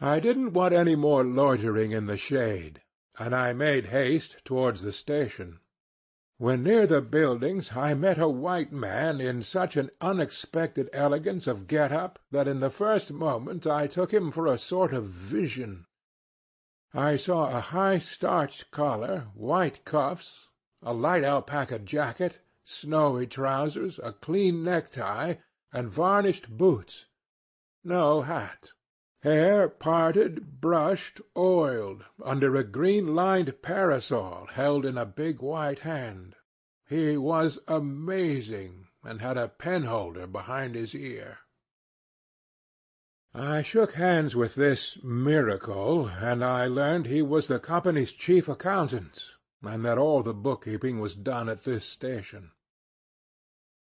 I didn't want any more loitering in the shade, and I made haste towards the station. When near the buildings I met a white man in such an unexpected elegance of get-up that in the first moment I took him for a sort of vision. I saw a high starched collar, white cuffs, a light alpaca jacket, snowy trousers, a clean necktie, and varnished boots. No hat. Hair parted, brushed, oiled, under a green-lined parasol held in a big white hand. He was amazing, and had a penholder behind his ear. I shook hands with this miracle, and I learned he was the company's chief accountant, and that all the bookkeeping was done at this station.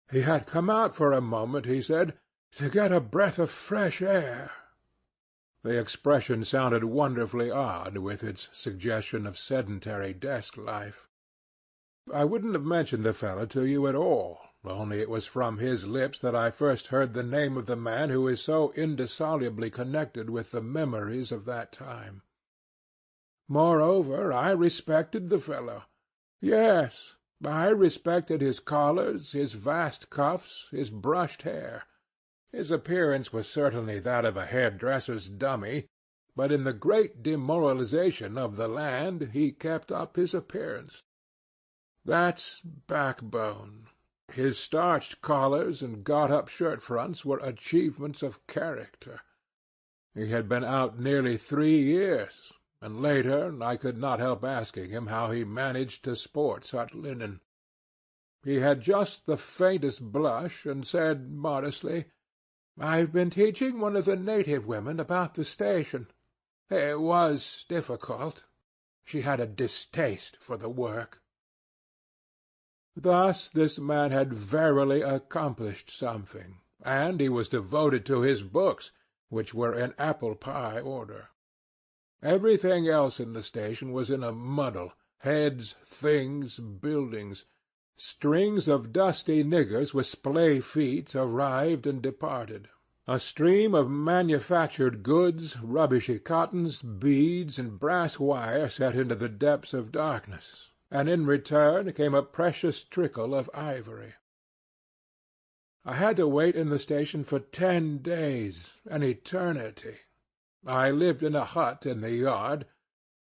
He had come out for a moment, he said, to get a breath of fresh air. The expression sounded wonderfully odd, with its suggestion of sedentary desk life. I wouldn't have mentioned the fellow to you at all, only it was from his lips that I first heard the name of the man who is so indissolubly connected with the memories of that time. Moreover, I respected the fellow. Yes, I respected his collars, his vast cuffs, his brushed hair. His appearance was certainly that of a hairdresser's dummy, but in the great demoralization of the land he kept up his appearance. That's backbone. His starched collars and got-up shirt-fronts were achievements of character. He had been out nearly 3 years, and later I could not help asking him how he managed to sport such linen. He had just the faintest blush, and said modestly, "I've been teaching one of the native women about the station. It was difficult. She had a distaste for the work." Thus this man had verily accomplished something, and he was devoted to his books, which were in apple-pie order. Everything else in the station was in a muddle, heads, things, buildings. Strings of dusty niggers with splay feet arrived and departed. A stream of manufactured goods, rubbishy cottons, beads, and brass wire set into the depths of darkness, and in return came a precious trickle of ivory. I had to wait in the station for 10 days, an eternity. I lived in a hut in the yard,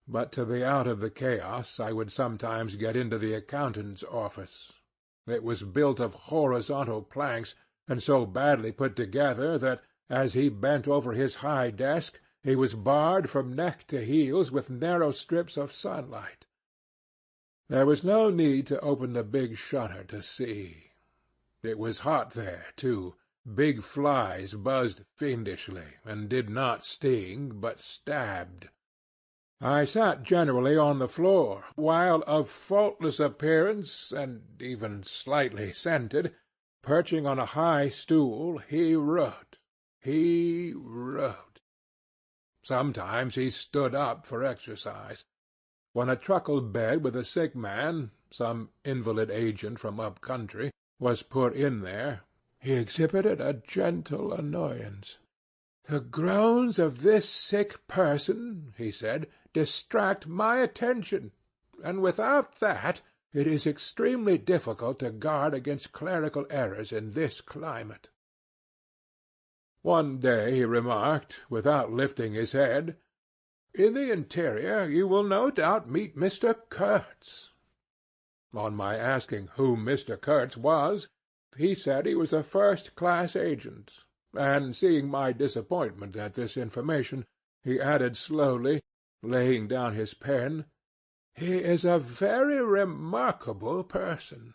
but to be out of the chaos I would sometimes get into the accountant's office. It was built of horizontal planks, and so badly put together that, as he bent over his high desk, he was barred from neck to heels with narrow strips of sunlight. There was no need to open the big shutter to see. It was hot there, too. Big flies buzzed fiendishly, and did not sting, but stabbed. I sat generally on the floor, while of faultless appearance, and even slightly scented, perching on a high stool, he wrote. Sometimes he stood up for exercise. When a truckle bed with a sick man, some invalid agent from up country, was put in there, he exhibited a gentle annoyance. "The groans of this sick person," he said, "distract my attention, and without that it is extremely difficult to guard against clerical errors in this climate." One day he remarked, without lifting his head, "In the interior you will no doubt meet Mr. Kurtz." On my asking who Mr. Kurtz was, he said he was a first-class agent, and seeing my disappointment at this information, he added slowly, laying down his pen, "He is a very remarkable person."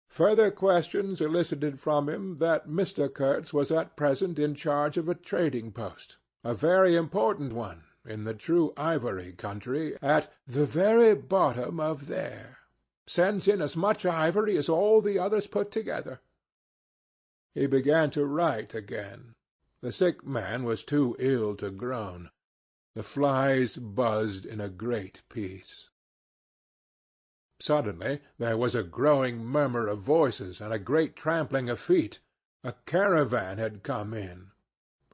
Further questions elicited from him that Mr. Kurtz was at present in charge of a trading post, a very important one, in the true ivory country, at the very bottom of there. Sends in as much ivory as all the others put together. He began to write again. The sick man was too ill to groan. The flies buzzed in a great peace. Suddenly there was a growing murmur of voices and a great trampling of feet. A caravan had come in.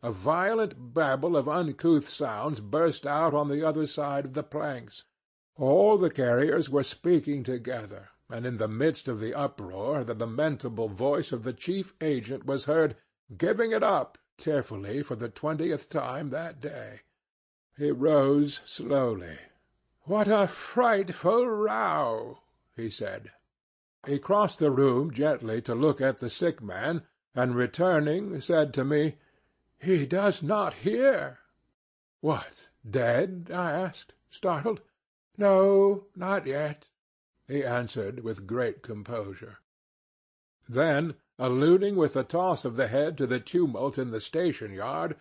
A violent babble of uncouth sounds burst out on the other side of the planks. All the carriers were speaking together, and in the midst of the uproar the lamentable voice of the chief agent was heard giving it up tearfully for the 20th time that day. He rose slowly. "What a frightful row!" he said. He crossed the room gently to look at the sick man, and returning said to me, "He does not hear." "What, dead?" I asked, startled. "No, not yet," he answered with great composure. Then, alluding with a toss of the head to the tumult in the station-yard,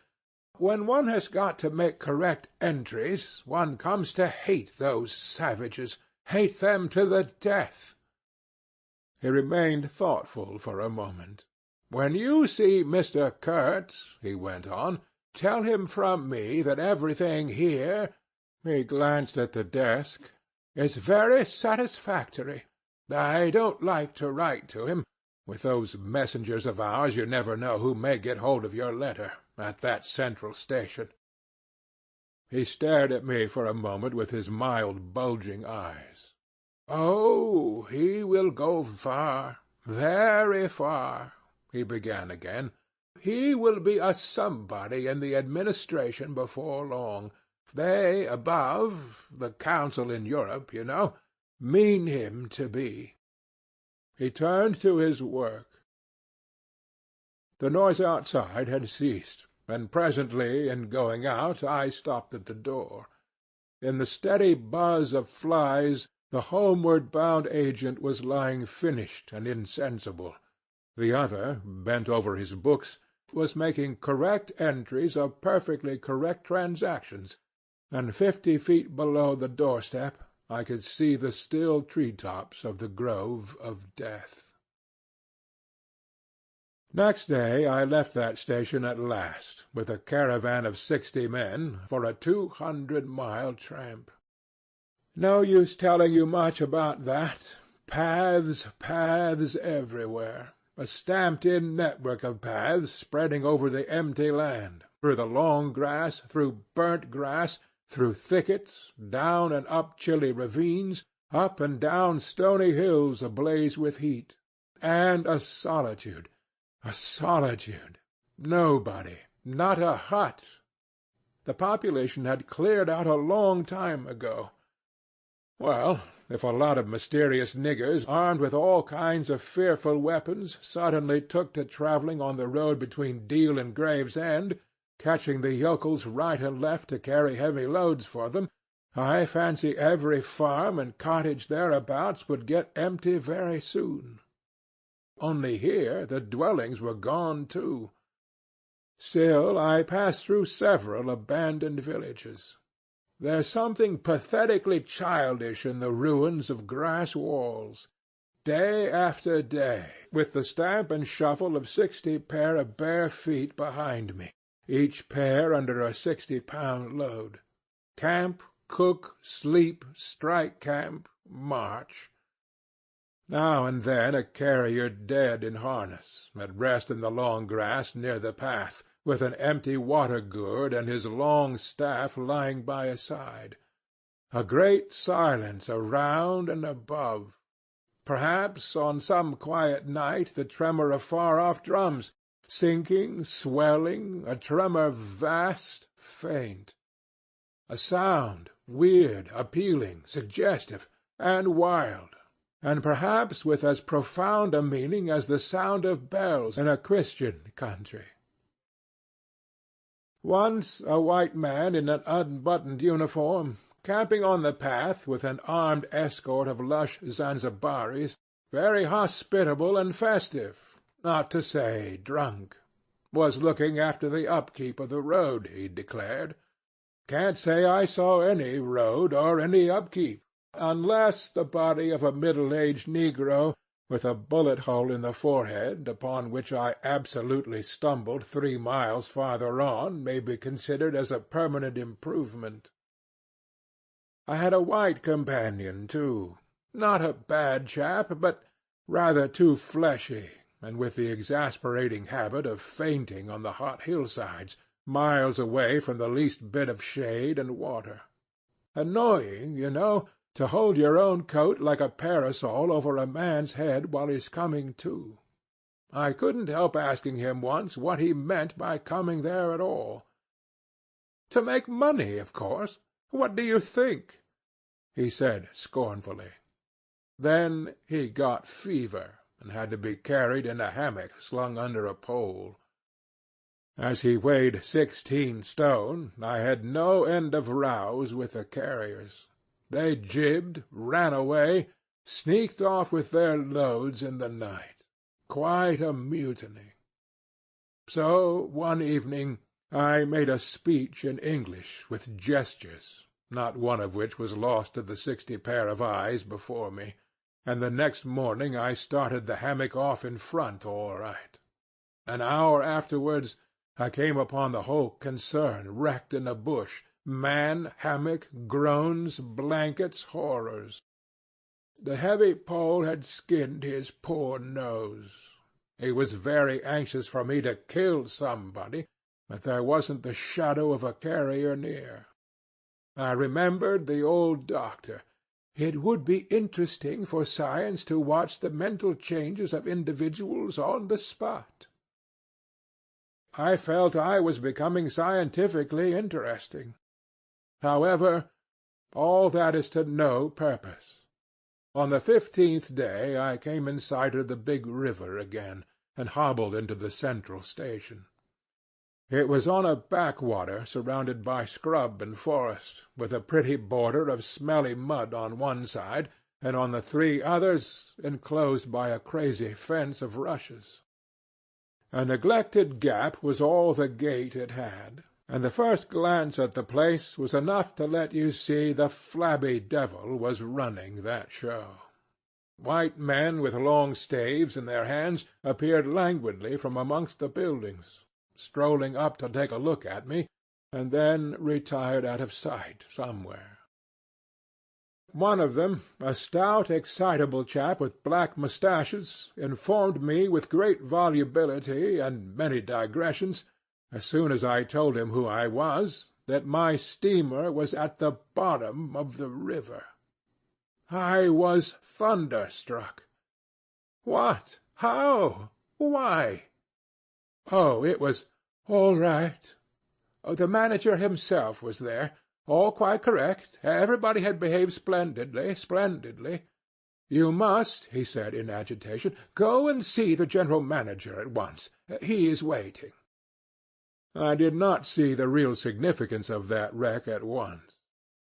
"When one has got to make correct entries, one comes to hate those savages, hate them to the death." He remained thoughtful for a moment. "When you see Mr. Kurtz," he went on, "tell him from me that everything here," he glanced at the desk, "is very satisfactory. I don't like to write to him. With those messengers of ours you never know who may get hold of your letter, at that central station." He stared at me for a moment with his mild bulging eyes. "Oh, he will go far, very far," he began again. "He will be a somebody in the administration before long. They above, the council in Europe, you know, mean him to be." He turned to his work. The noise outside had ceased, and presently, in going out, I stopped at the door. In the steady buzz of flies, the homeward-bound agent was lying finished and insensible. The other, bent over his books, was making correct entries of perfectly correct transactions, and 50 feet below the doorstep I could see the still tree-tops of the grove of death. Next day I left that station at last, with a caravan of 60 men, for a 200-mile tramp. No use telling you much about that. Paths, paths everywhere. A stamped-in network of paths spreading over the empty land, through the long grass, through burnt grass, through thickets, down and up chilly ravines, up and down stony hills ablaze with heat. And a solitude, nobody, not a hut. The population had cleared out a long time ago. Well, if a lot of mysterious niggers, armed with all kinds of fearful weapons, suddenly took to travelling on the road between Deal and Gravesend, catching the yokels right and left to carry heavy loads for them, I fancy every farm and cottage thereabouts would get empty very soon. Only here the dwellings were gone too. Still, I passed through several abandoned villages. There's something pathetically childish in the ruins of grass walls. Day after day, with the stamp and shuffle of 60 pair of bare feet behind me, each pair under a 60-pound load. Camp, cook, sleep, strike camp, march. Now and then a carrier dead in harness, at rest in the long grass near the path, with an empty water-gourd and his long staff lying by his side. A great silence around and above. Perhaps on some quiet night the tremor of far-off drums, sinking, swelling, a tremor vast, faint. A sound, weird, appealing, suggestive, and wild, and perhaps with as profound a meaning as the sound of bells in a Christian country. Once a white man in an unbuttoned uniform, camping on the path with an armed escort of lush Zanzibaris, very hospitable and festive, not to say drunk, was looking after the upkeep of the road, he declared. Can't say I saw any road or any upkeep, unless the body of a middle-aged negro with a bullet-hole in the forehead, upon which I absolutely stumbled 3 miles farther on, may be considered as a permanent improvement. I had a white companion, too, not a bad chap, but rather too fleshy, and with the exasperating habit of fainting on the hot hillsides, miles away from the least bit of shade and water. Annoying, you know, to hold your own coat like a parasol over a man's head while he's coming to. I couldn't help asking him once what he meant by coming there at all. To make money, of course. What do you think? He said scornfully. Then he got fever, and had to be carried in a hammock slung under a pole. As he weighed 16 stone, I had no end of rows with the carriers. They jibbed, ran away, sneaked off with their loads in the night. Quite a mutiny. So one evening I made a speech in English with gestures, not one of which was lost to the 60 pair of eyes before me, and the next morning I started the hammock off in front all right. An hour afterwards I came upon the whole concern wrecked in a bush, man, hammock, groans, blankets, horrors. The heavy pole had skinned his poor nose. He was very anxious for me to kill somebody, but there wasn't the shadow of a carrier near. I remembered the old doctor. It would be interesting for science to watch the mental changes of individuals on the spot. I felt I was becoming scientifically interesting. However, all that is to no purpose. On the 15th day I came in sight of the big river again, and hobbled into the central station. It was on a backwater surrounded by scrub and forest, with a pretty border of smelly mud on one side, and on the 3 others enclosed by a crazy fence of rushes. A neglected gap was all the gate it had, and the first glance at the place was enough to let you see the flabby devil was running that show. White men with long staves in their hands appeared languidly from amongst the buildings, strolling up to take a look at me, and then retired out of sight somewhere. One of them, a stout, excitable chap with black moustaches, informed me with great volubility and many digressions, as soon as I told him who I was, that my steamer was at the bottom of the river. I was thunderstruck. What? How? Why? Oh, it was all right. The manager himself was there. All quite correct. Everybody had behaved splendidly. You must, he said in agitation, go and see the general manager at once. He is waiting. I did not see the real significance of that wreck at once.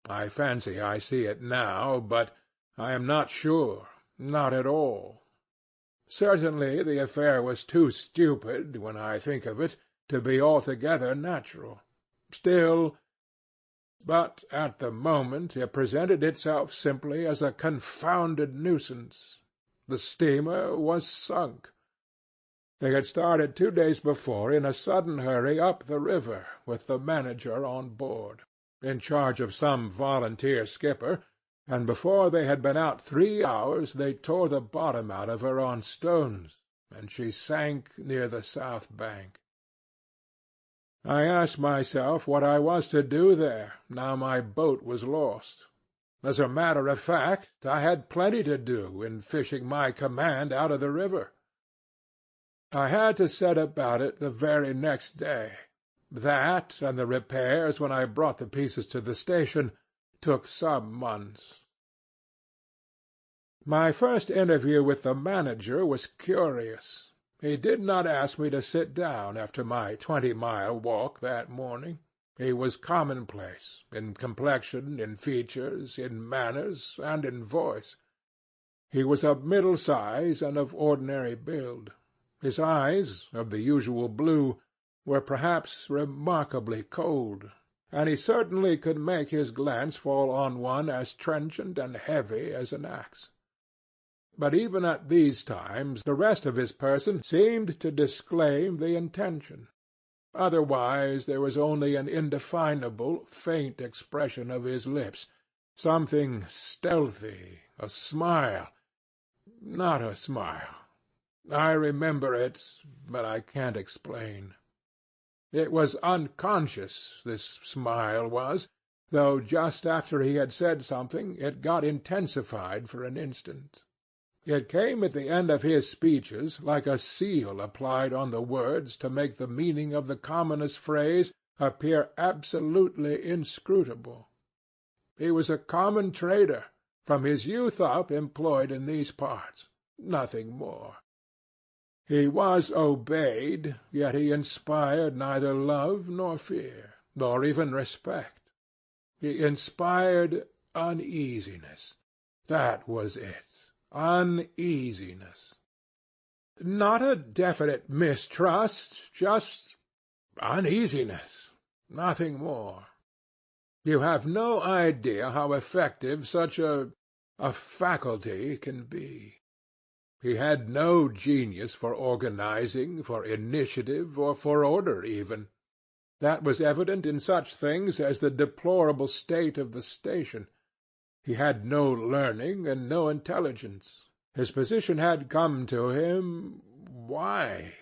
I fancy I see it now, but I am not sure, not at all. Certainly the affair was too stupid, when I think of it, to be altogether natural. Still, but at the moment it presented itself simply as a confounded nuisance. The steamer was sunk. They had started 2 days before in a sudden hurry up the river, with the manager on board, in charge of some volunteer skipper, and before they had been out 3 hours they tore the bottom out of her on stones, and she sank near the south bank. I asked myself what I was to do there, now my boat was lost. As a matter of fact, I had plenty to do in fishing my command out of the river. I had to set about it the very next day. That, and the repairs when I brought the pieces to the station, took some months. My first interview with the manager was curious. He did not ask me to sit down after my 20-mile walk that morning. He was commonplace, in complexion, in features, in manners, and in voice. He was of middle size and of ordinary build. His eyes, of the usual blue, were perhaps remarkably cold, and he certainly could make his glance fall on one as trenchant and heavy as an axe. But even at these times the rest of his person seemed to disclaim the intention. Otherwise there was only an indefinable, faint expression of his lips, something stealthy, a smile. Not a smile. I remember it, but I can't explain. It was unconscious, this smile was, though just after he had said something it got intensified for an instant. It came at the end of his speeches like a seal applied on the words to make the meaning of the commonest phrase appear absolutely inscrutable. He was a common trader, from his youth up employed in these parts, nothing more. He was obeyed, yet he inspired neither love nor fear, nor even respect. He inspired uneasiness. That was it. Uneasiness. Not a definite mistrust, just uneasiness. Nothing more. You have no idea how effective such a faculty can be. He had no genius for organizing, for initiative, or for order even. That was evident in such things as the deplorable state of the station. He had no learning and no intelligence. His position had come to him. Why?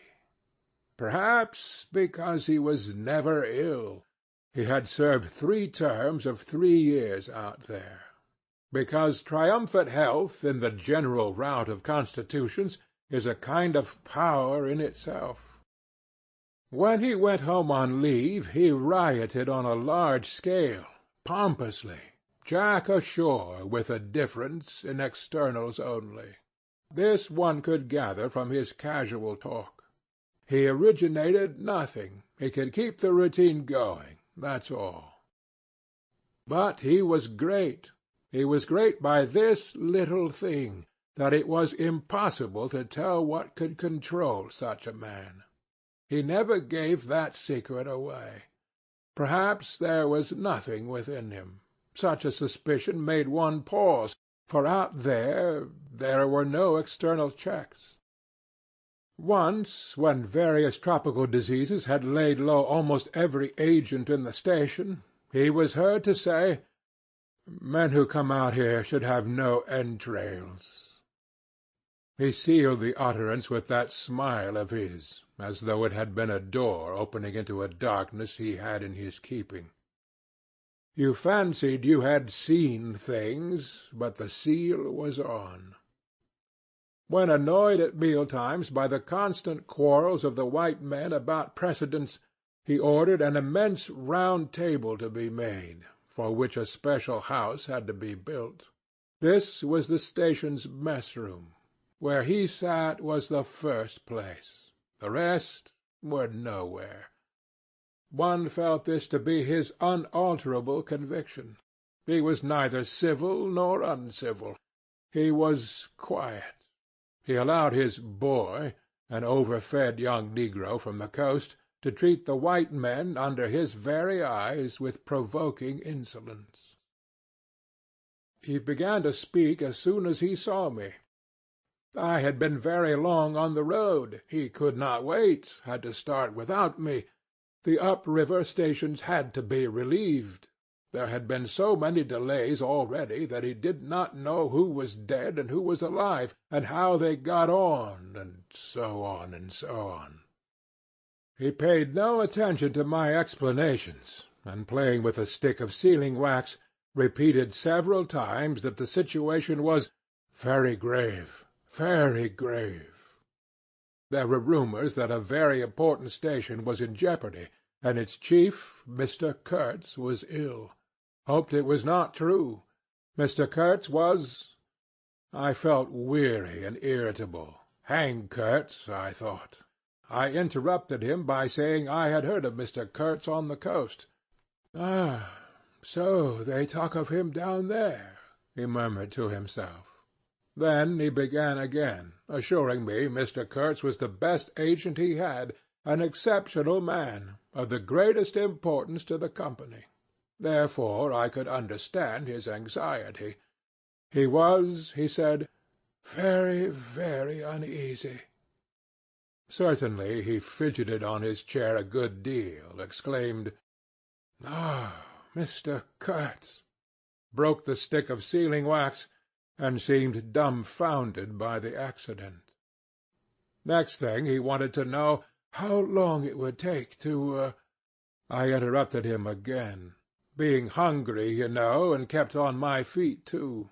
Perhaps because he was never ill. He had served 3 terms of 3 years out there. Because triumphant health, in the general rout of constitutions, is a kind of power in itself. When he went home on leave, he rioted on a large scale, pompously, Jack ashore with a difference in externals only. This one could gather from his casual talk. He originated nothing. He could keep the routine going, that's all. But he was great. He was great by this little thing, that it was impossible to tell what could control such a man. He never gave that secret away. Perhaps there was nothing within him. Such a suspicion made one pause, for out there were no external checks. Once, when various tropical diseases had laid low almost every agent in the station, he was heard to say, "Men who come out here should have no entrails." He sealed the utterance with that smile of his, as though it had been a door opening into a darkness he had in his keeping. You fancied you had seen things, but the seal was on. When annoyed at meal-times by the constant quarrels of the white men about precedence, he ordered an immense round table to be made, for which a special house had to be built. This was the station's mess-room. Where he sat was the first place. The rest were nowhere. One felt this to be his unalterable conviction. He was neither civil nor uncivil. He was quiet. He allowed his boy, an overfed young negro from the coast, to treat the white men under his very eyes with provoking insolence. He began to speak as soon as he saw me. I had been very long on the road. He could not wait, had to start without me. The up-river stations had to be relieved. There had been so many delays already that he did not know who was dead and who was alive, and how they got on, and so on and so on. He paid no attention to my explanations, and playing with a stick of sealing-wax, repeated several times that the situation was very grave, very grave. There were rumors that a very important station was in jeopardy, and its chief, Mr. Kurtz, was ill. Hoped it was not true. Mr. Kurtz was— I felt weary and irritable. Hang Kurtz, I thought. I interrupted him by saying I had heard of Mr. Kurtz on the coast. "Ah, so they talk of him down there," he murmured to himself. Then he began again, assuring me Mr. Kurtz was the best agent he had, an exceptional man, of the greatest importance to the company. Therefore I could understand his anxiety. He was, he said, very, very uneasy. Certainly he fidgeted on his chair a good deal, exclaimed, "Ah, Mr. Kurtz," broke the stick of sealing-wax, and seemed dumbfounded by the accident. Next thing he wanted to know how long it would take to I interrupted him again, being hungry, you know, and kept on my feet too.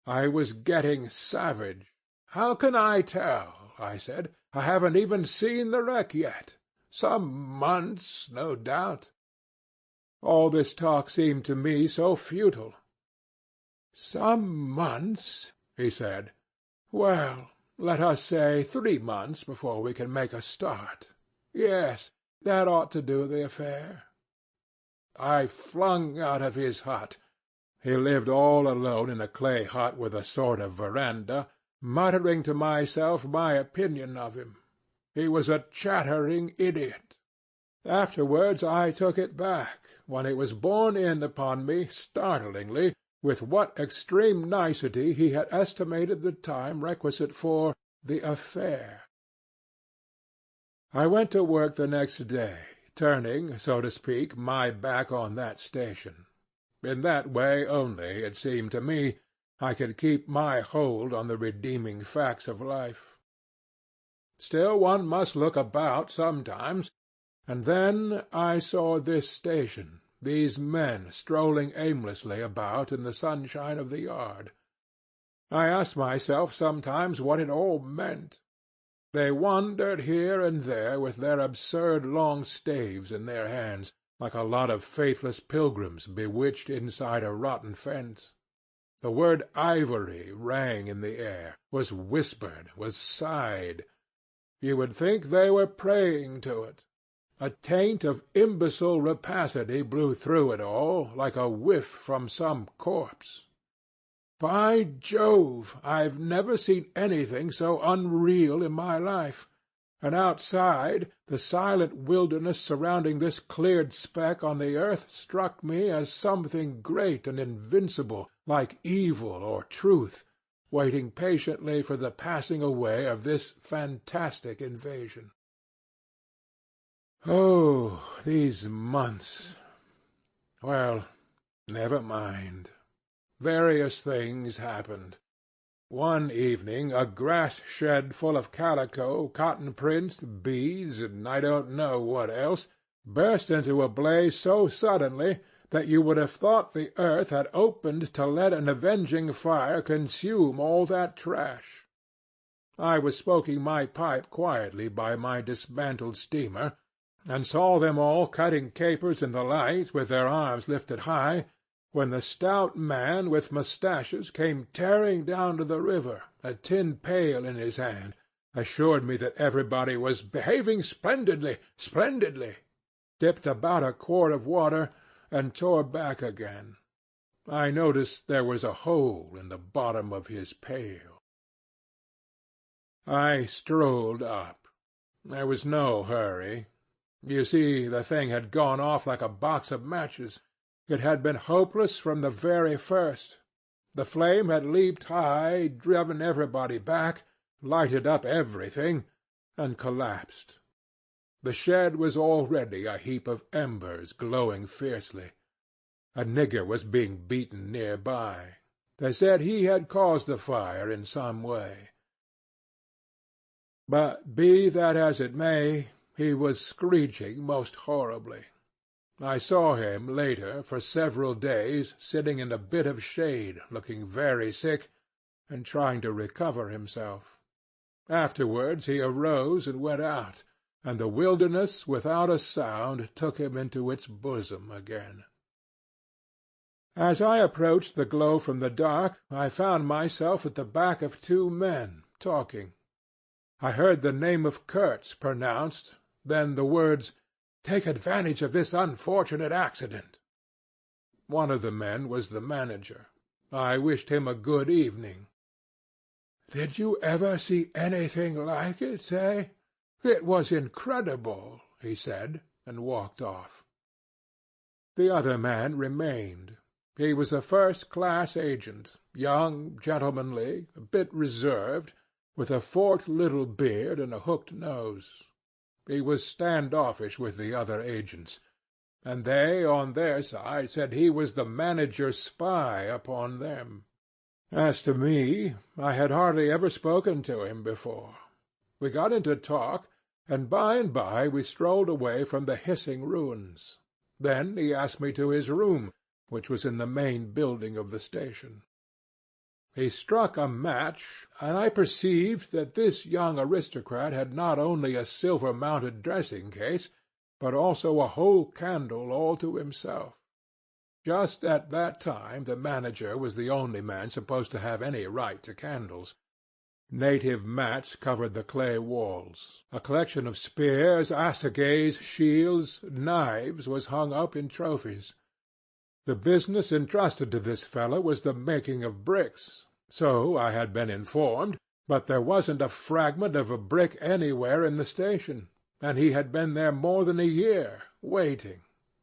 I was getting savage. "How can I tell?" I said. "I haven't even seen the wreck yet. Some months, no doubt." All this talk seemed to me so futile. "Some months," he said. "Well, let us say 3 months before we can make a start. Yes, that ought to do the affair." I flung out of his hut. He lived all alone in a clay hut with a sort of veranda, muttering to myself my opinion of him. He was a chattering idiot. Afterwards I took it back, when it was borne in upon me, startlingly, with what extreme nicety he had estimated the time requisite for the affair. I went to work the next day, turning, so to speak, my back on that station. In that way only, it seemed to me, I could keep my hold on the redeeming facts of life. Still one must look about sometimes, and then I saw this station, these men strolling aimlessly about in the sunshine of the yard. I asked myself sometimes what it all meant. They wandered here and there with their absurd long staves in their hands, like a lot of faithless pilgrims bewitched inside a rotten fence. The word ivory rang in the air, was whispered, was sighed. You would think they were praying to it. A taint of imbecile rapacity blew through it all, like a whiff from some corpse. By Jove, I've never seen anything so unreal in my life. And outside, the silent wilderness surrounding this cleared speck on the earth struck me as something great and invincible, like evil or truth, waiting patiently for the passing away of this fantastic invasion. Oh, these months! Well, never mind. Various things happened. One evening a grass shed full of calico, cotton prints, beads, and I don't know what else, burst into a blaze so suddenly that you would have thought the earth had opened to let an avenging fire consume all that trash. I was smoking my pipe quietly by my dismantled steamer, and saw them all cutting capers in the light with their arms lifted high, when the stout man with moustaches came tearing down to the river, a tin pail in his hand, assured me that everybody was behaving splendidly, dipped about a quart of water, and tore back again. I noticed there was a hole in the bottom of his pail. I strolled up. There was no hurry. You see, the thing had gone off like a box of matches. It had been hopeless from the very first. The flame had leaped high, driven everybody back, lighted up everything, and collapsed. The shed was already a heap of embers glowing fiercely. A nigger was being beaten near by. They said he had caused the fire in some way. But be that as it may, he was screeching most horribly. I saw him later, for several days, sitting in a bit of shade, looking very sick, and trying to recover himself. Afterwards he arose and went out, and the wilderness without a sound took him into its bosom again. As I approached the glow from the dark, I found myself at the back of 2 men, talking. I heard the name of Kurtz pronounced, then the words, "Take advantage of this unfortunate accident." One of the men was the manager. I wished him a good evening. "Did you ever see anything like it, say? It was incredible," he said, and walked off. The other man remained. He was a first-class agent, young, gentlemanly, a bit reserved, with a forked little beard and a hooked nose. He was standoffish with the other agents, and they, on their side, said he was the manager's spy upon them. As to me, I had hardly ever spoken to him before. We got into talk, and by we strolled away from the hissing ruins. Then he asked me to his room, which was in the main building of the station. He struck a match, and I perceived that this young aristocrat had not only a silver-mounted dressing-case, but also a whole candle all to himself. Just at that time the manager was the only man supposed to have any right to candles. Native mats covered the clay walls. A collection of spears, assegais, shields, knives was hung up in trophies. The business entrusted to this fellow was the making of bricks. So I had been informed, but there wasn't a fragment of a brick anywhere in the station, and he had been there more than a year, waiting.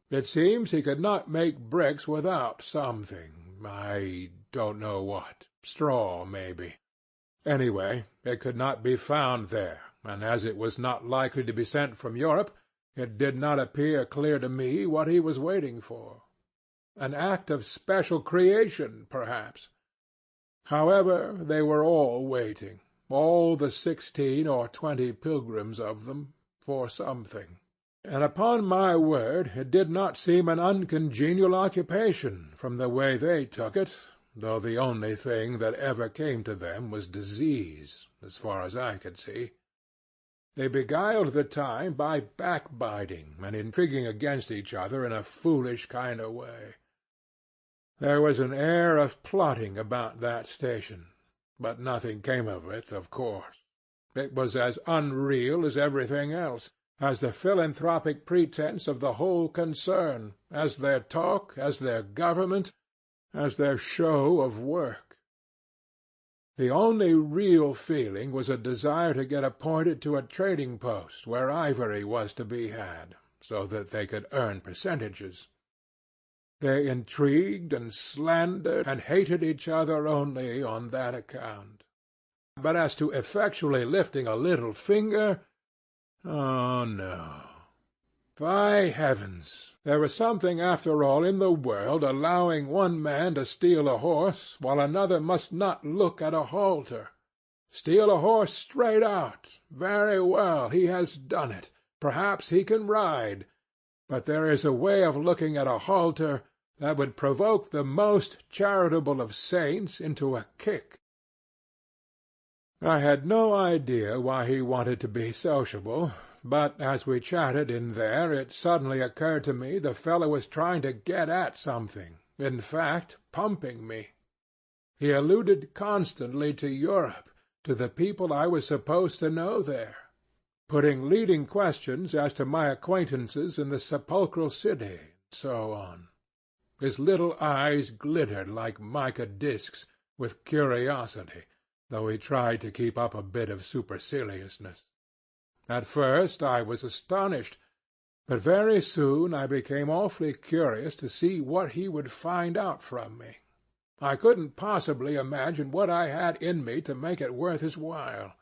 It seems he could not make bricks without something, I don't know what, straw, maybe. Anyway, it could not be found there, and as it was not likely to be sent from Europe, it did not appear clear to me what he was waiting for. An act of special creation, perhaps. However, they were all waiting, all the 16 or 20 pilgrims of them, for something. And upon my word, it did not seem an uncongenial occupation, from the way they took it, though the only thing that ever came to them was disease, as far as I could see. They beguiled the time by backbiting and intriguing against each other in a foolish kind of way. There was an air of plotting about that station, but nothing came of it, of course. It was as unreal as everything else, as the philanthropic pretence of the whole concern, as their talk, as their government, as their show of work. The only real feeling was a desire to get appointed to a trading post where ivory was to be had, so that they could earn percentages. They intrigued and slandered and hated each other only on that account. But as to effectually lifting a little finger, oh, no. By heavens, there was something after all in the world allowing one man to steal a horse while another must not look at a halter. Steal a horse straight out. Very well, he has done it. Perhaps he can ride. But there is a way of looking at a halter that would provoke the most charitable of saints into a kick. I had no idea why he wanted to be sociable, but as we chatted in there it suddenly occurred to me the fellow was trying to get at something, in fact, pumping me. He alluded constantly to Europe, to the people I was supposed to know there, putting leading questions as to my acquaintances in the sepulchral city, and so on. His little eyes glittered like mica discs with curiosity, though he tried to keep up a bit of superciliousness. At first I was astonished, but very soon I became awfully curious to see what he would find out from me. I couldn't possibly imagine what I had in me to make it worth his while.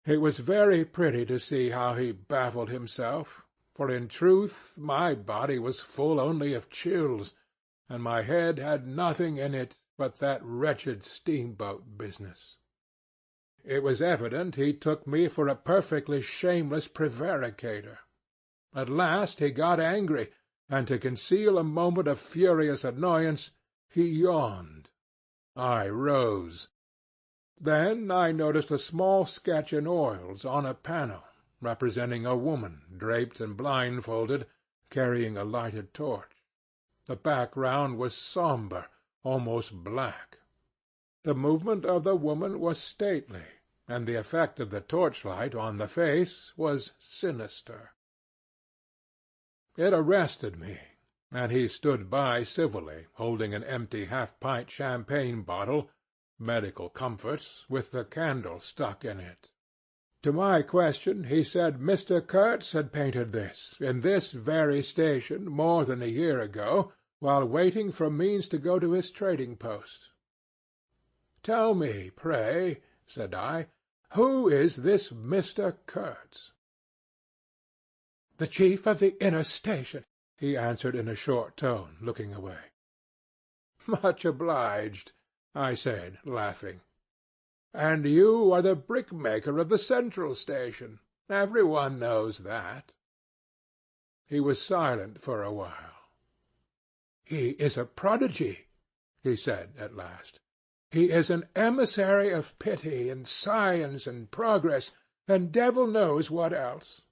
It was very pretty to see how he baffled himself, for in truth my body was full only of chills, and my head had nothing in it but that wretched steamboat business. It was evident he took me for a perfectly shameless prevaricator. At last he got angry, and to conceal a moment of furious annoyance, he yawned. I rose. Then I noticed a small sketch in oils on a panel, representing a woman, draped and blindfolded, carrying a lighted torch. The background was sombre, almost black. The movement of the woman was stately, and the effect of the torchlight on the face was sinister. It arrested me, and he stood by civilly, holding an empty half-pint champagne bottle, medical comforts, with the candle stuck in it. To my question he said Mr. Kurtz had painted this, in this very station, more than a year ago, while waiting for means to go to his trading post. "Tell me, pray," said I, "who is this Mr. Kurtz?" "The chief of the inner station," he answered in a short tone, looking away. "Much obliged," I said, laughing. "And you are the brickmaker of the central station. Every one knows that." He was silent for a while. "He is a prodigy," he said at last. "He is an emissary of pity and science and progress, and devil knows what else.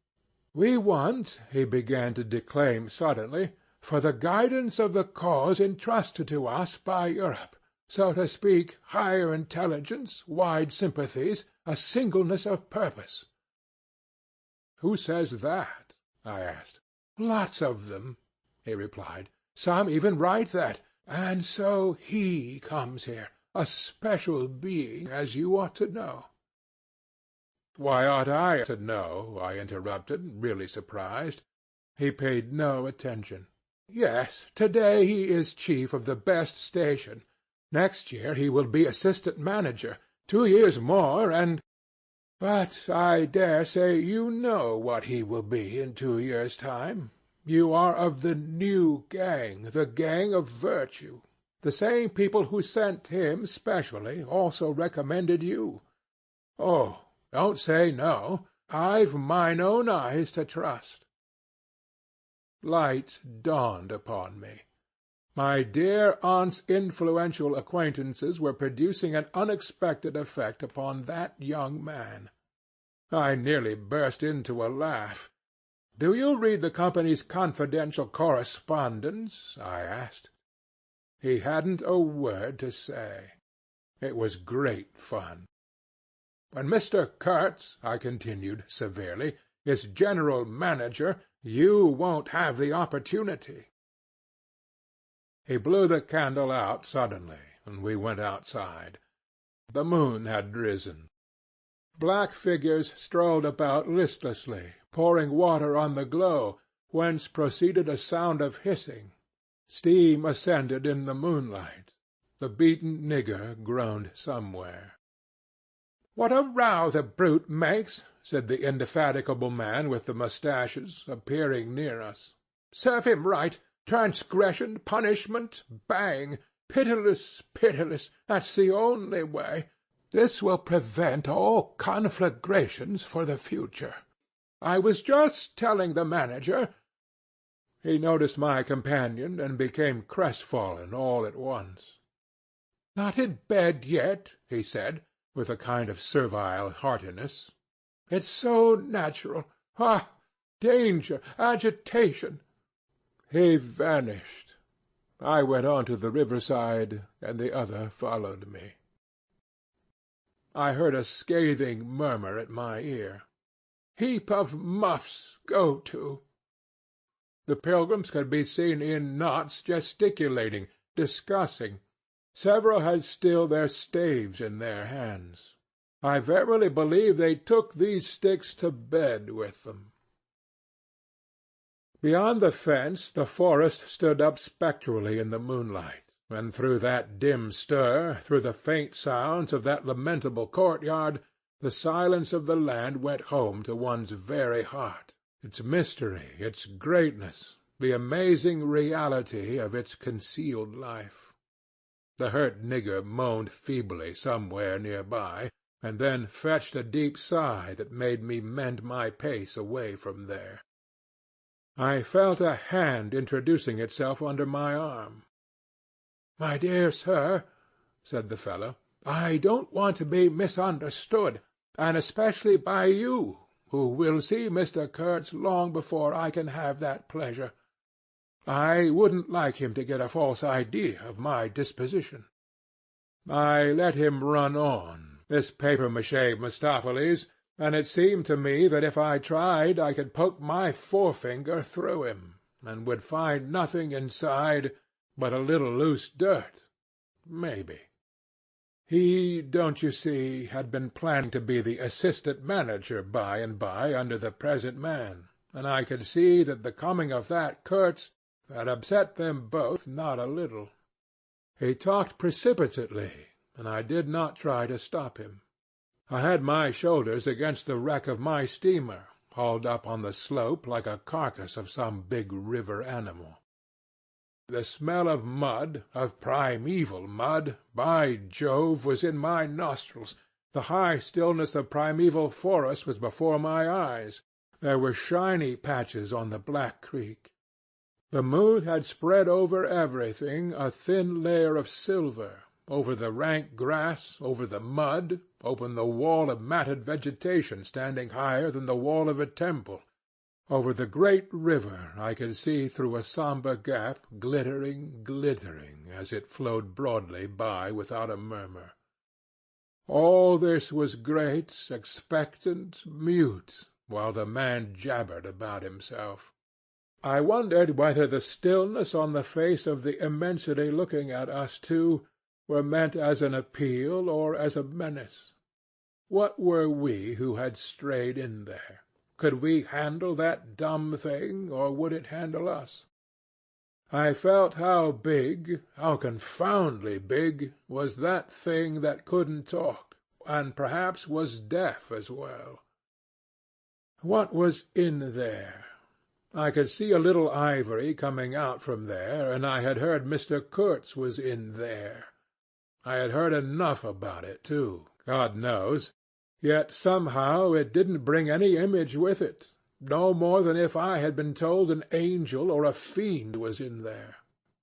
We want," he began to declaim suddenly, "for the guidance of the cause entrusted to us by Europe, so to speak, higher intelligence, wide sympathies, a singleness of purpose." "Who says that?" I asked. "Lots of them," he replied. "Some even write that. And so he comes here, a special being, as you ought to know." "Why ought I to know?" I interrupted, really surprised. He paid no attention. "Yes, to-day he is chief of the best station. Next year he will be assistant manager. 2 years more, and— But I dare say you know what he will be in 2 years' time. You are of the new gang, the gang of virtue. The same people who sent him specially also recommended you. Oh, don't say no. I've mine own eyes to trust." Light dawned upon me. My dear aunt's influential acquaintances were producing an unexpected effect upon that young man. I nearly burst into a laugh. "Do you read the company's confidential correspondence?" I asked. He hadn't a word to say. It was great fun. "When Mr. Kurtz," I continued severely, "is general manager, you won't have the opportunity." He blew the candle out suddenly, and we went outside. The moon had risen. Black figures strolled about listlessly, pouring water on the glow, whence proceeded a sound of hissing. Steam ascended in the moonlight. The beaten nigger groaned somewhere. "What a row the brute makes!" said the indefatigable man with the moustaches, appearing near us. "Serve him right! Transgression, punishment, bang! Pitiless, pitiless! That's the only way. This will prevent all conflagrations for the future. I was just telling the manager—" He noticed my companion and became crestfallen all at once. "Not in bed yet," he said, with a kind of servile heartiness. "It's so natural. Ah! Danger! Agitation!" He vanished. I went on to the riverside, and the other followed me. I heard a scathing murmur at my ear. "Heap of muffs, go to." The pilgrims could be seen in knots gesticulating, discussing. Several had still their staves in their hands. I verily believe they took these sticks to bed with them. Beyond the fence the forest stood up spectrally in the moonlight, and through that dim stir, through the faint sounds of that lamentable courtyard, the silence of the land went home to one's very heart, its mystery, its greatness, the amazing reality of its concealed life. The hurt nigger moaned feebly somewhere near by, and then fetched a deep sigh that made me mend my pace away from there. I felt a hand introducing itself under my arm. "My dear sir," said the fellow, "I don't want to be misunderstood, and especially by you, who will see Mr. Kurtz long before I can have that pleasure. I wouldn't like him to get a false idea of my disposition." I let him run on, this papier-mâché Mephistopheles, and it seemed to me that if I tried I could poke my forefinger through him, and would find nothing inside but a little loose dirt, maybe. He, don't you see, had been planning to be the assistant manager by and by under the present man, and I could see that the coming of that Kurtz had upset them both not a little. He talked precipitately, and I did not try to stop him. I had my shoulders against the wreck of my steamer, hauled up on the slope like a carcass of some big river animal. The smell of mud, of primeval mud, by Jove, was in my nostrils, The high stillness of primeval forest was before my eyes. There were shiny patches on the black creek. The moon had spread over everything a thin layer of silver, over the rank grass, over the mud, over the wall of matted vegetation standing higher than the wall of a temple. Over the great river I could see through a sombre gap, glittering, glittering, as it flowed broadly by without a murmur. All this was great, expectant, mute, while the man jabbered about himself. I wondered whether the stillness on the face of the immensity looking at us two were meant as an appeal or as a menace. What were we who had strayed in there? Could we handle that dumb thing, or would it handle us? I felt how big, how confoundedly big, was that thing that couldn't talk, and perhaps was deaf as well. What was in there? I could see a little ivory coming out from there, and I had heard Mr. Kurtz was in there. I had heard enough about it, too, God knows, yet somehow it didn't bring any image with it, no more than if I had been told an angel or a fiend was in there.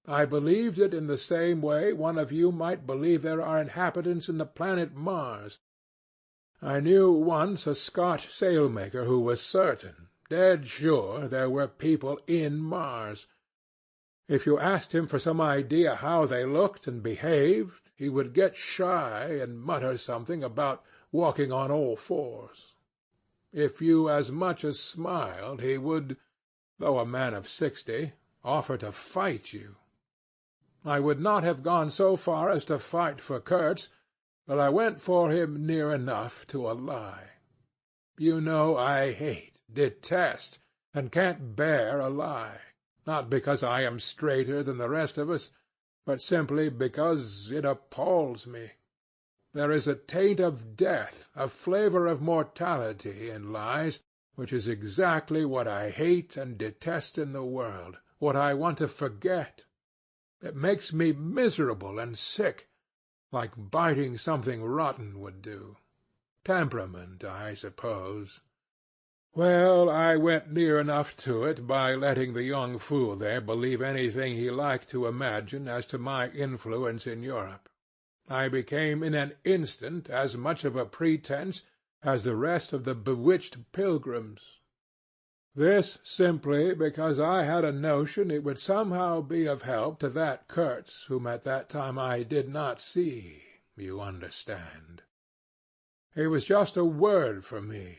I believed it in the same way one of you might believe there are inhabitants in the planet Mars. I knew once a Scotch sailmaker who was certain, dead sure, there were people in Mars. If you asked him for some idea how they looked and behaved, he would get shy and mutter something about walking on all fours. If you as much as smiled, he would, though a man of 60, offer to fight you. I would not have gone so far as to fight for Kurtz, but I went for him near enough to a lie. You know I hate, detest, and can't bear a lie, not because I am straighter than the rest of us, but simply because it appalls me. There is a taint of death, a flavor of mortality in lies, which is exactly what I hate and detest in the world, what I want to forget. It makes me miserable and sick, like biting something rotten would do. Temperament, I suppose. Well, I went near enough to it by letting the young fool there believe anything he liked to imagine as to my influence in Europe. I became in an instant as much of a pretence as the rest of the bewitched pilgrims. This simply because I had a notion it would somehow be of help to that Kurtz whom at that time I did not see, you understand. He was just a word for me.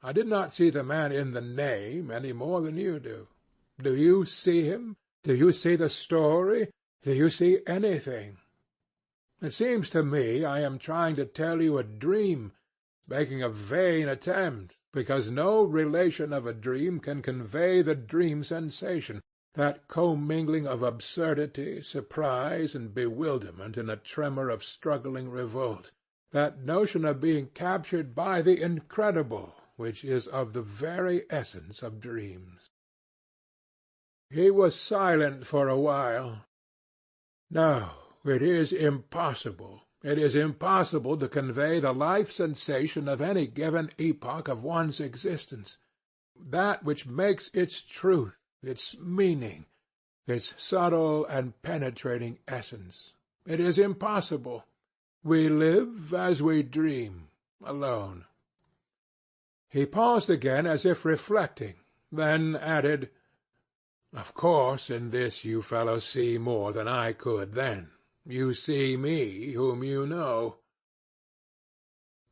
I did not see the man in the name any more than you do. Do you see him? Do you see the story? Do you see anything? It seems to me I am trying to tell you a dream, making a vain attempt, because no relation of a dream can convey the dream sensation, that commingling of absurdity, surprise, and bewilderment in a tremor of struggling revolt, that notion of being captured by the incredible, which is of the very essence of dreams. He was silent for a while. No, it is impossible. It is impossible to convey the life sensation of any given epoch of one's existence, that which makes its truth, its meaning, its subtle and penetrating essence. It is impossible. We live as we dream, alone. He paused again as if reflecting, then added, "Of course in this you fellows see more than I could then. You see me, whom you know."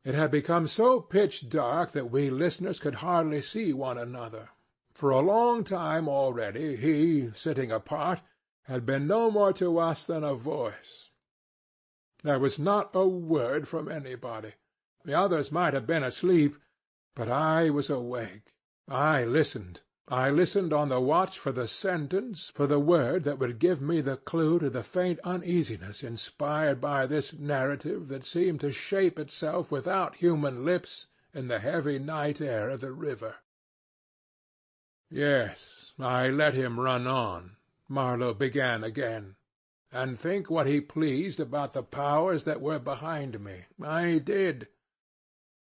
It had become so pitch dark that we listeners could hardly see one another. For a long time already he, sitting apart, had been no more to us than a voice. There was not a word from anybody. The others might have been asleep, but I was awake. I listened. I listened on the watch for the sentence, for the word that would give me the clue to the faint uneasiness inspired by this narrative that seemed to shape itself without human lips in the heavy night air of the river. Yes, I let him run on, Marlowe began again, and think what he pleased about the powers that were behind me. I did.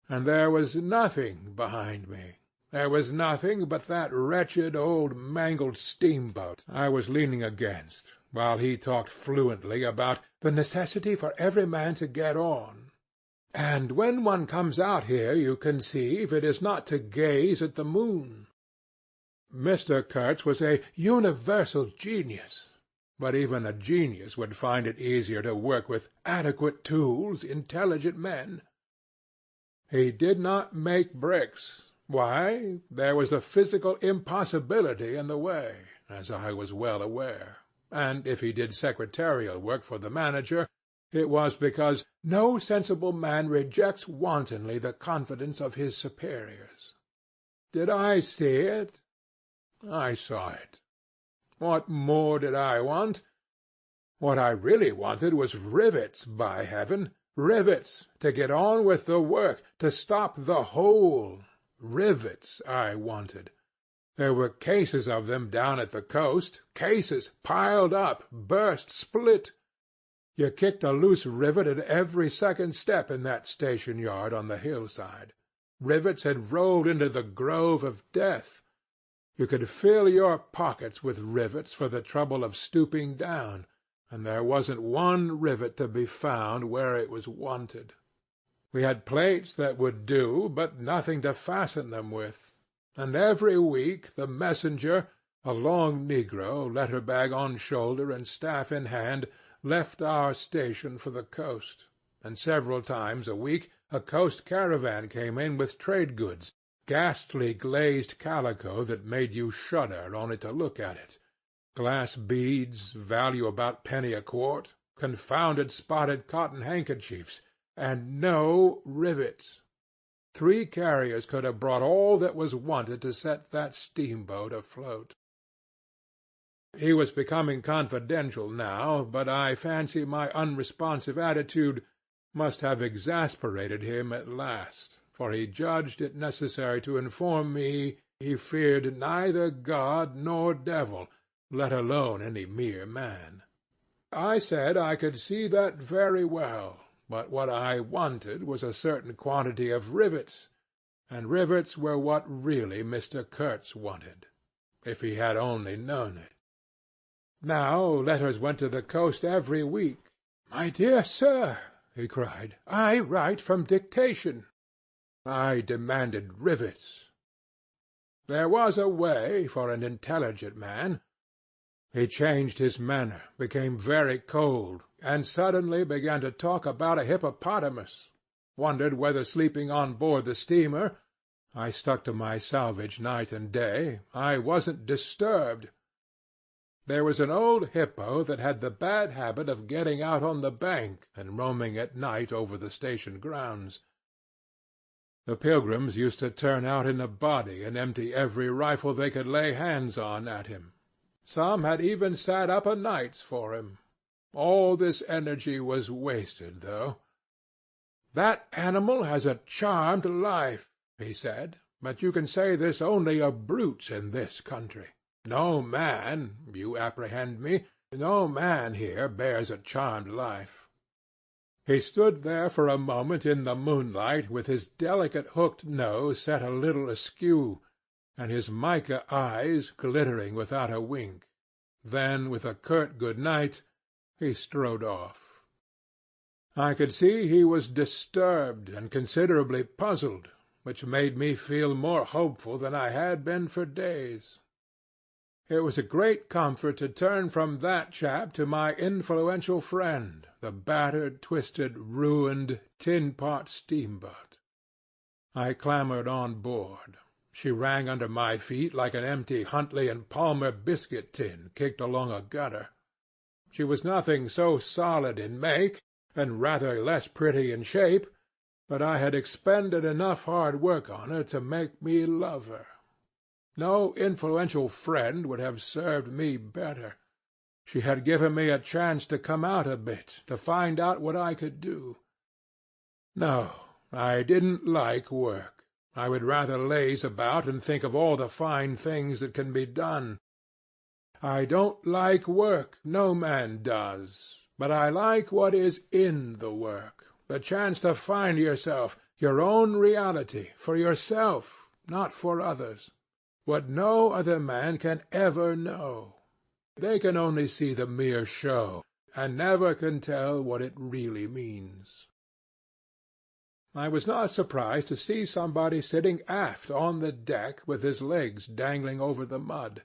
and there was nothing behind me. There was nothing but that wretched old mangled steamboat I was leaning against, while he talked fluently about the necessity for every man to get on. And when one comes out here, you conceive, it is not to gaze at the moon. Mr. Kurtz was a universal genius, but even a genius would find it easier to work with adequate tools, intelligent men. He did not make bricks. Why, there was a physical impossibility in the way, as I was well aware, and if he did secretarial work for the manager, it was because no sensible man rejects wantonly the confidence of his superiors. Did I see it? I saw it. What more did I want? What I really wanted was rivets, by heaven! Rivets, to get on with the work, to stop the hole. Rivets I wanted. There were cases of them down at the coast, cases piled up, burst, split. You kicked a loose rivet at every second step in that station-yard on the hillside. Rivets had rolled into the grove of death. You could fill your pockets with rivets for the trouble of stooping down, and there wasn't one rivet to be found where it was wanted. We had plates that would do, but nothing to fasten them with, and every week the messenger, a long negro, letter-bag on shoulder and staff in hand, left our station for the coast, and several times a week a coast caravan came in with trade goods, ghastly glazed calico that made you shudder only to look at it, glass beads, value about penny a quart, confounded spotted cotton handkerchiefs, and no rivets. 3 carriers could have brought all that was wanted to set that steamboat afloat. He was becoming confidential now, but I fancy my unresponsive attitude must have exasperated him at last, for he judged it necessary to inform me he feared neither God nor devil, let alone any mere man. I said I could see that very well, but what I wanted was a certain quantity of rivets, and rivets were what really Mr. Kurtz wanted, if he had only known it. Now letters went to the coast every week. "My dear sir," he cried, "I write from dictation." I demanded rivets. There was a way for an intelligent man. He changed his manner, became very cold, and suddenly began to talk about a hippopotamus. Wondered whether sleeping on board the steamer (I stuck to my salvage night and day) I wasn't disturbed. There was an old hippo that had the bad habit of getting out on the bank and roaming at night over the station grounds. The pilgrims used to turn out in a body and empty every rifle they could lay hands on at him. Some had even sat up o' nights for him. All this energy was wasted, though. "That animal has a charmed life," he said, "but you can say this only of brutes in this country. No man, you apprehend me, no man here bears a charmed life." He stood there for a moment in the moonlight with his delicate hooked nose set a little askew, and his mica eyes glittering without a wink. Then, with a curt good night, he strode off. I could see he was disturbed and considerably puzzled, which made me feel more hopeful than I had been for days. It was a great comfort to turn from that chap to my influential friend, the battered, twisted, ruined, tin-pot steamboat. I clambered on board. She rang under my feet like an empty Huntley and Palmer biscuit tin kicked along a gutter. She was nothing so solid in make, and rather less pretty in shape, but I had expended enough hard work on her to make me love her. No influential friend would have served me better. She had given me a chance to come out a bit, to find out what I could do. No, I didn't like work. I would rather laze about and think of all the fine things that can be done. I don't like work, no man does, but I like what is in the work, the chance to find yourself, your own reality, for yourself, not for others, what no other man can ever know. They can only see the mere show, and never can tell what it really means. I was not surprised to see somebody sitting aft on the deck with his legs dangling over the mud.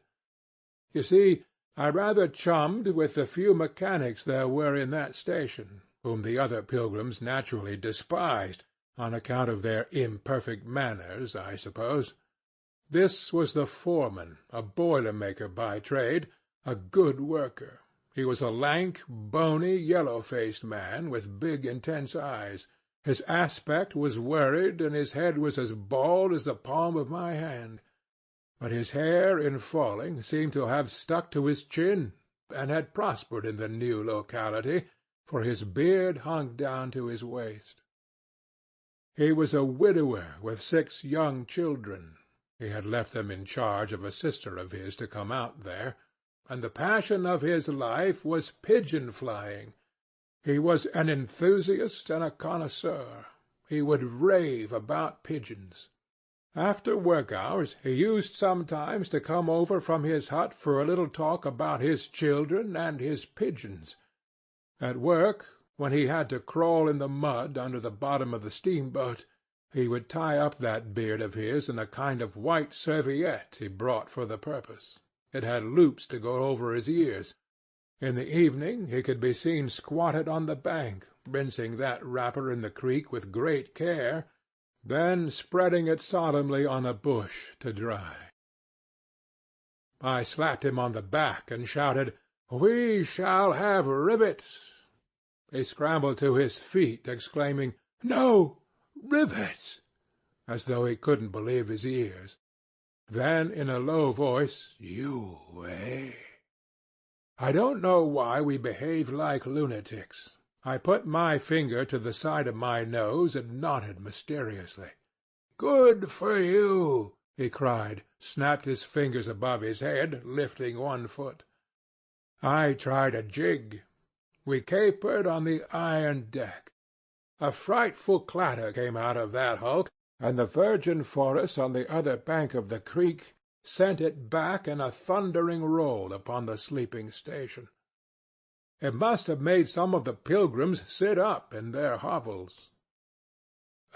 You see, I rather chummed with the few mechanics there were in that station, whom the other pilgrims naturally despised, on account of their imperfect manners, I suppose. This was the foreman, a boiler-maker by trade, a good worker. He was a lank, bony, yellow-faced man, with big, intense eyes. His aspect was worried, and his head was as bald as the palm of my hand. But his hair, in falling, seemed to have stuck to his chin, and had prospered in the new locality, for his beard hung down to his waist. He was a widower with 6 young children. He had left them in charge of a sister of his to come out there, and the passion of his life was pigeon-flying. He was an enthusiast and a connoisseur. He would rave about pigeons. After work hours he used sometimes to come over from his hut for a little talk about his children and his pigeons. At work, when he had to crawl in the mud under the bottom of the steamboat, he would tie up that beard of his in a kind of white serviette he brought for the purpose. It had loops to go over his ears. In the evening he could be seen squatted on the bank, rinsing that wrapper in the creek with great care, then spreading it solemnly on a bush to dry. I slapped him on the back and shouted, "We shall have rivets!" He scrambled to his feet, exclaiming, "No, rivets!" as though he couldn't believe his ears. Then, in a low voice, "You, eh?" I don't know why we behaved like lunatics. I put my finger to the side of my nose and nodded mysteriously. "Good for you!" he cried, snapped his fingers above his head, lifting one foot. I tried a jig. We capered on the iron deck. A frightful clatter came out of that hulk, and the virgin forest on the other bank of the creek sent it back in a thundering roll upon the sleeping station. It must have made some of the pilgrims sit up in their hovels.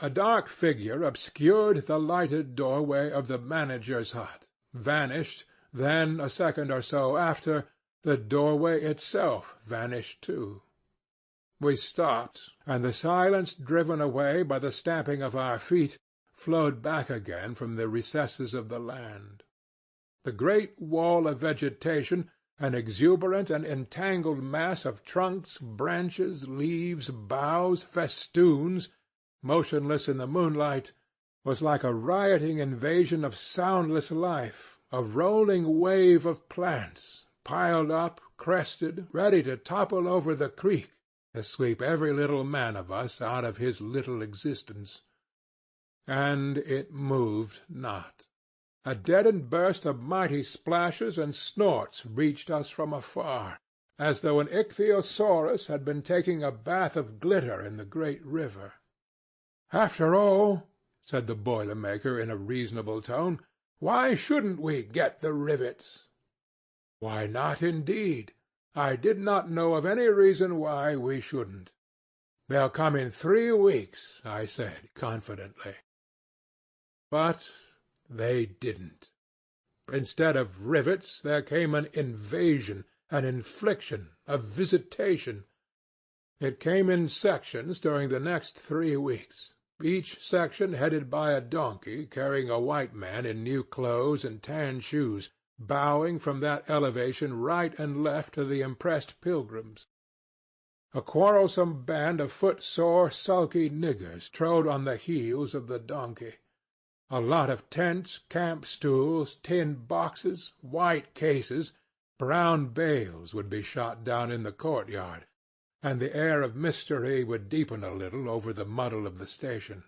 A dark figure obscured the lighted doorway of the manager's hut, vanished, then, a second or so after, the doorway itself vanished too. We stopped, and the silence driven away by the stamping of our feet flowed back again from the recesses of the land. The great wall of vegetation, an exuberant and entangled mass of trunks, branches, leaves, boughs, festoons, motionless in the moonlight, was like a rioting invasion of soundless life, a rolling wave of plants, piled up, crested, ready to topple over the creek, to sweep every little man of us out of his little existence. And it moved not. A deadened burst of mighty splashes and snorts reached us from afar, as though an ichthyosaurus had been taking a bath of glitter in the great river. "After all," said the boiler-maker in a reasonable tone, "why shouldn't we get the rivets?" Why not, indeed? I did not know of any reason why we shouldn't. "They'll come in 3 weeks," I said confidently. But they didn't. Instead of rivets there came an invasion, an infliction, a visitation. It came in sections during the next 3 weeks, each section headed by a donkey carrying a white man in new clothes and tan shoes, bowing from that elevation right and left to the impressed pilgrims. A quarrelsome band of footsore, sulky niggers trode on the heels of the donkey. A lot of tents, camp stools, tin boxes, white cases, brown bales would be shot down in the courtyard, and the air of mystery would deepen a little over the muddle of the station.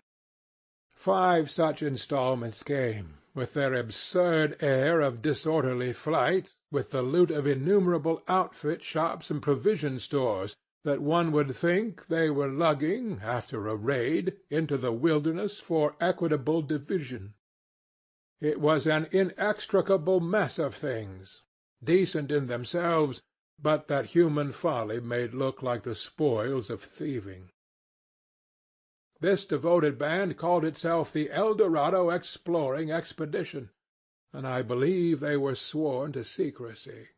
5 such installments came, with their absurd air of disorderly flight, with the loot of innumerable outfit shops and provision stores, that one would think they were lugging, after a raid, into the wilderness for equitable division. It was an inextricable mess of things, decent in themselves, but that human folly made look like the spoils of thieving. This devoted band called itself the El Dorado Exploring Expedition, and I believe they were sworn to secrecy.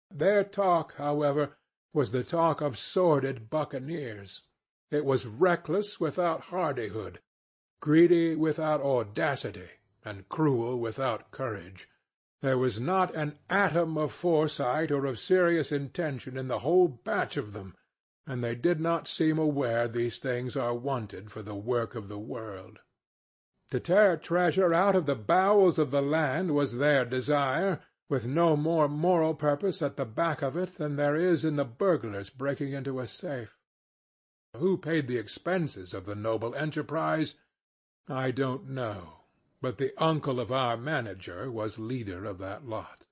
Their talk, however, was the talk of sordid buccaneers. It was reckless without hardihood, greedy without audacity, and cruel without courage. There was not an atom of foresight or of serious intention in the whole batch of them, and they did not seem aware these things are wanted for the work of the world. To tear treasure out of the bowels of the land was their desire, with no more moral purpose at the back of it than there is in the burglar's breaking into a safe. Who paid the expenses of the noble enterprise, I don't know, but the uncle of our manager was leader of that lot.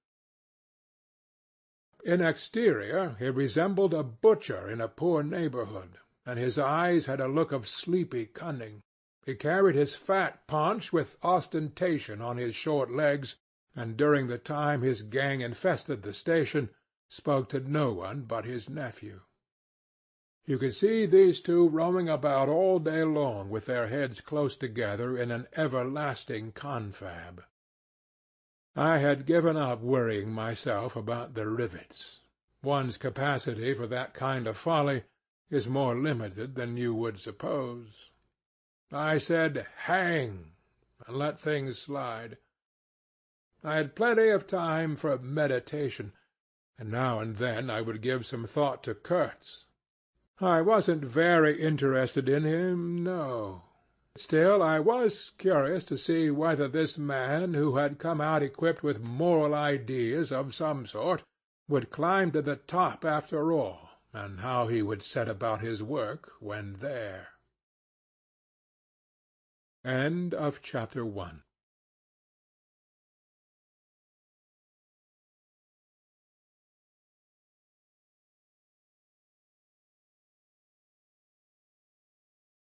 In exterior he resembled a butcher in a poor neighborhood, and his eyes had a look of sleepy cunning. He carried his fat paunch with ostentation on his short legs, and during the time his gang infested the station, spoke to no one but his nephew. You could see these two roaming about all day long with their heads close together in an everlasting confab. I had given up worrying myself about the rivets. One's capacity for that kind of folly is more limited than you would suppose. I said, "Hang," and let things slide. I had plenty of time for meditation, and now and then I would give some thought to Kurtz. I wasn't very interested in him, no. Still, I was curious to see whether this man, who had come out equipped with moral ideas of some sort, would climb to the top after all, and how he would set about his work when there. End of Chapter 1